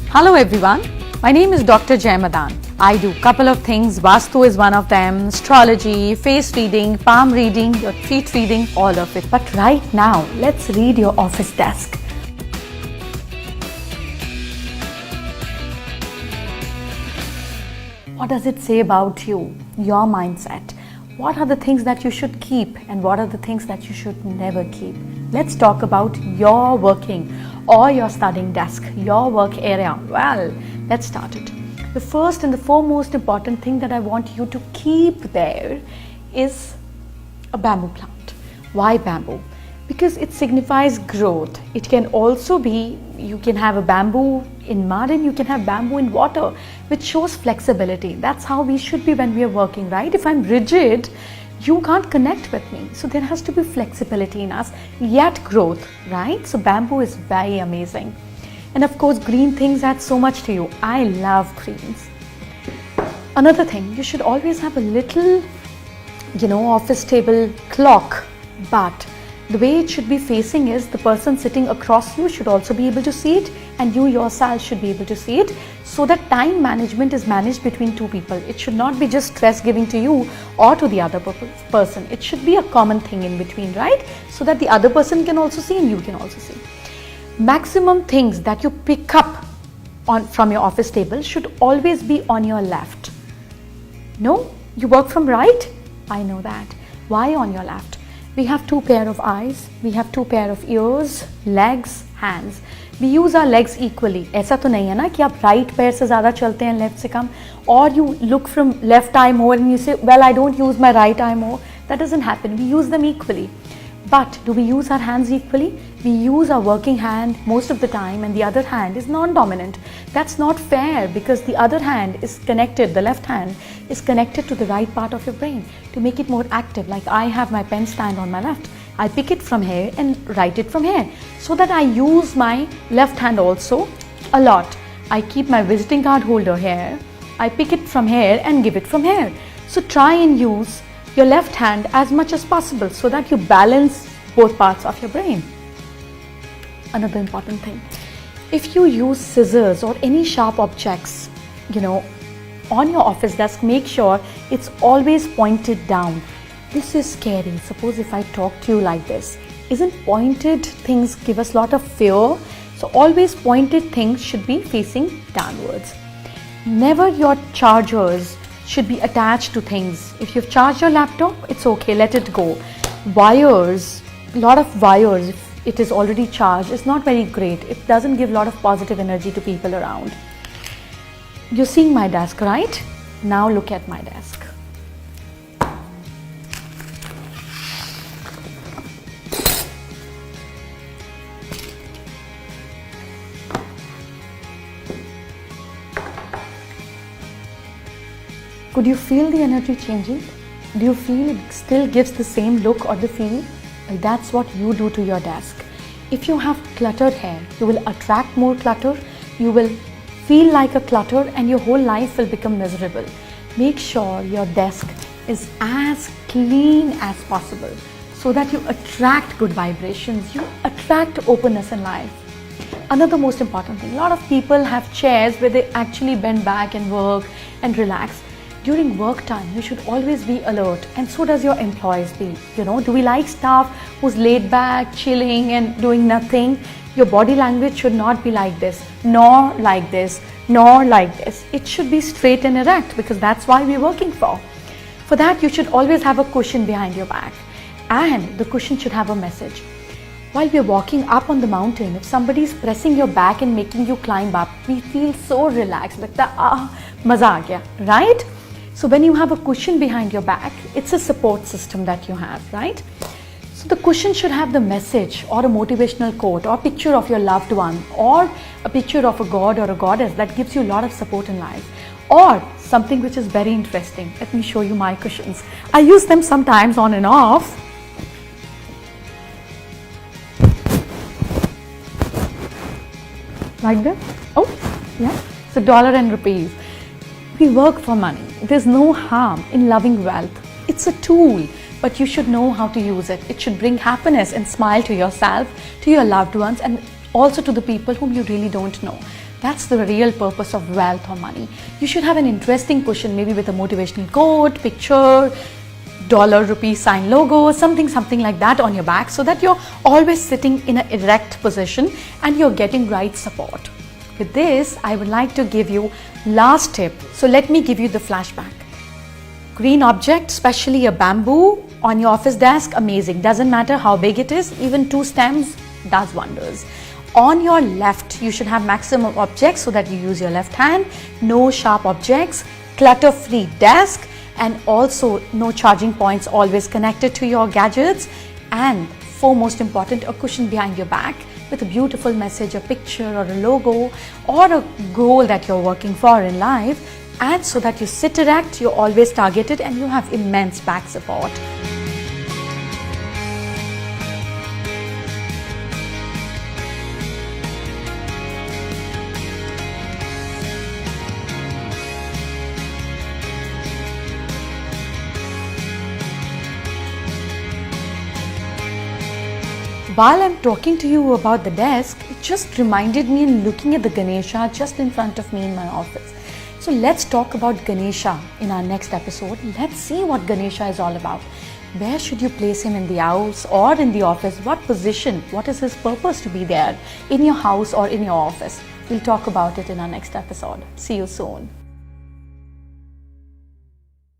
Hello everyone, my name is Dr. Jay Madan. I do couple of things. Vastu is one of them, astrology, face reading, palm reading, your feet reading, all of it. But right now, let's read your office desk. What does it say about you, your mindset? What are the things that you should keep and what are the things that you should never keep? Let's talk about your working or your studying desk, your work area. Well, let's start it. The first and the foremost important thing that I want you to keep there is a bamboo plant. Why bamboo? Because it signifies growth. It can also be, you can have a bamboo in mud and you can have bamboo in water, which shows flexibility. That's how we should be when we are working, right? If I'm rigid, you can't connect with me. So there has to be flexibility in us, yet growth, right? So bamboo is very amazing. And of course, green things add so much to you. I love greens. Another thing, you should always have a little, office table clock, but the way it should be facing is the person sitting across you should also be able to see it and you yourself should be able to see it, so that time management is managed between two people. It should not be just stress giving to you or to the other person. It should be a common thing in between, right? So that the other person can also see and you can also see. Maximum things that you pick up from your office table should always be on your left. No, you work from right? I know that. Why on your left? We have two pair of eyes, we have two pair of ears, legs, hands. We use our legs equally. ऐसा तो नहीं है ना कि आप right पैर से ज़्यादा चलते हैं left से कम, or you look from left eye more and you say, well, I don't use my right eye more. That doesn't happen. We use them equally. But do we use our hands equally? We use our working hand most of the time and the other hand is non-dominant. That's not fair because the other hand is connected, the left hand is connected to the right part of your brain to make it more active. Like I have my pen stand on my left. I pick it from here and write it from here so that I use my left hand also a lot. I keep my visiting card holder here. I pick it from here and give it from here. So try and use your left hand as much as possible so that you balance both parts of your brain. Another important thing, if you use scissors or any sharp objects, on your office desk, make sure it's always pointed down. This is scary. Suppose if I talk to you like this, isn't pointed things give us a lot of fear? So always pointed things should be facing downwards. Never your chargers should be attached to things. If you've charged your laptop, it's okay, let it go. Wires, a lot of wires, if it is already charged, is not very great. It doesn't give a lot of positive energy to people around. You're seeing my desk, right? Now look at my desk. Could you feel the energy changing? Do you feel it still gives the same look or the feel? Well, that's what you do to your desk. If you have cluttered hair, you will attract more clutter, you will feel like a clutter and your whole life will become miserable. Make sure your desk is as clean as possible so that you attract good vibrations, you attract openness in life. Another most important thing, a lot of people have chairs where they actually bend back and work and relax. During work time, you should always be alert, and so does your employees be. Do we like staff who's laid back, chilling and doing nothing? Your body language should not be like this, nor like this, nor like this. It should be straight and erect because that's why we're working for. For that, you should always have a cushion behind your back, and the cushion should have a message. While we're walking up on the mountain, if somebody is pressing your back and making you climb up, we feel so relaxed, like maza aa gaya, right? So when you have a cushion behind your back, it's a support system that you have, right? So the cushion should have the message or a motivational quote or a picture of your loved one or a picture of a god or a goddess that gives you a lot of support in life, or something which is very interesting. Let me show you my cushions. I use them sometimes on and off. Like this. Oh, yeah. So dollar and rupees. We work for money. There's no harm in loving wealth. It's a tool, but you should know how to use it. It should bring happiness and smile to yourself, to your loved ones, and also to the people whom you really don't know. That's the real purpose of wealth or money. You should have an interesting cushion, maybe with a motivational quote, picture, dollar rupee sign logo, something like that on your back, so that you're always sitting in an erect position and you're getting right support. With this, I would like to give you last tip. So let me give you the flashback. Green object, especially a bamboo on your office desk, amazing. Doesn't matter how big it is, even 2 stems does wonders. On your left, you should have maximum objects so that you use your left hand, no sharp objects, clutter-free desk, and also no charging points always connected to your gadgets, and foremost important, a cushion behind your back with a beautiful message, a picture or a logo or a goal that you're working for in life, and so that you sit erect, you're always targeted, and you have immense back support. While I'm talking to you about the desk, it just reminded me in looking at the Ganesha just in front of me in my office. So let's talk about Ganesha in our next episode. Let's see what Ganesha is all about. Where should you place him in the house or in the office? What position? What is his purpose to be there in your house or in your office? We'll talk about it in our next episode. See you soon.